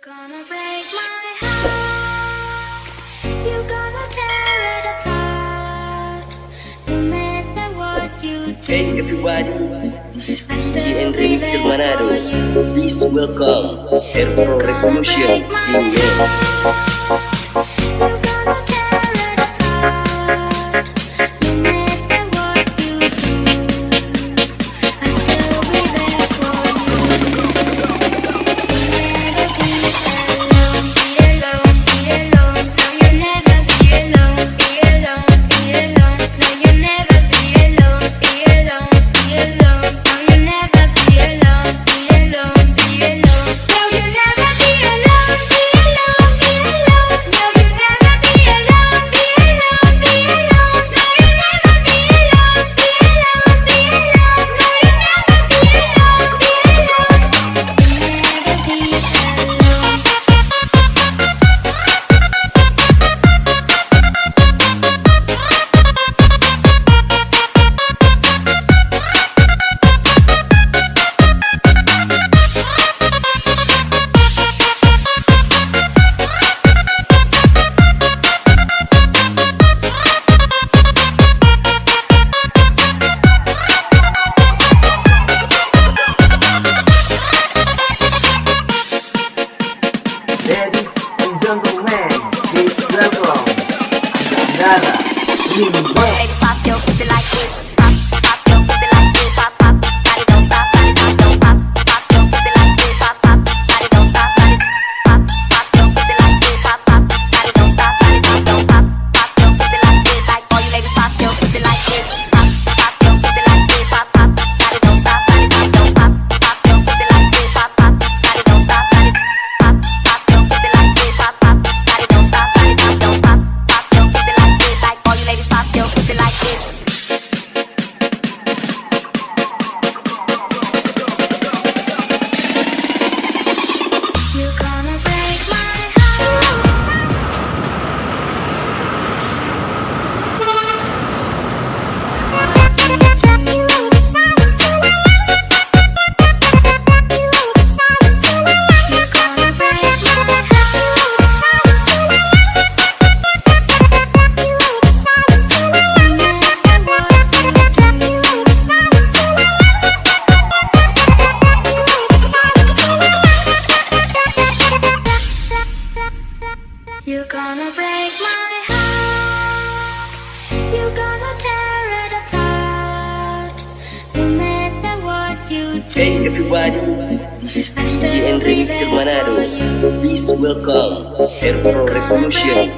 gonna break my heart. You're gonna tear it apart. No matter what you do. Hey everybody, this is DJ and Remix Manado. Please welcome Bemper Revolution in You're gonna tear it apart. No matter what you do, I'll still be there for you. You'll never be alone, be alone. No, you'll never be alone, be alone. No, you'll never be alone, be alone, be alone. No, you'll never be alone, be alone, be alone. No, you'll never be alone, be alone, be alone. No, you'll never be alone, be alone, be alone. No, you'll never be alone, be alone, be alone. No, you'll never be alone, be alone. You'll never be alone. Ladies and gentlemen, please welcome Ardant, Mbois. Ladies, pop your pussy like this. Pop, pop your pussy like this. Pop, pop, body don't stop, body don't pop. Pop your pussy like this. Pop, pop, body don't stop, body. Pop, pop your pussy like this. Pop, pop, body don't stop, body don't pop. Pop your pussy like this. Like all you ladies, pop your pussy like this. Pop, pop your pussy like this. Pop, pop, body don't stop, body don't pop. Pop your pussy like this. Pop, pop, body don't stop, body. Pop, pop your pussy like this. Pop, pop, body don't stop, body don't pop. Pop your pussy like this. Like all you ladies, pop your pussy like this. You're gonna break my heart. You're gonna break my heart. You're gonna tear it apart. No matter what you do. Hey everybody, this is DJ and Remix Manado. Please welcome Bemper Revolution in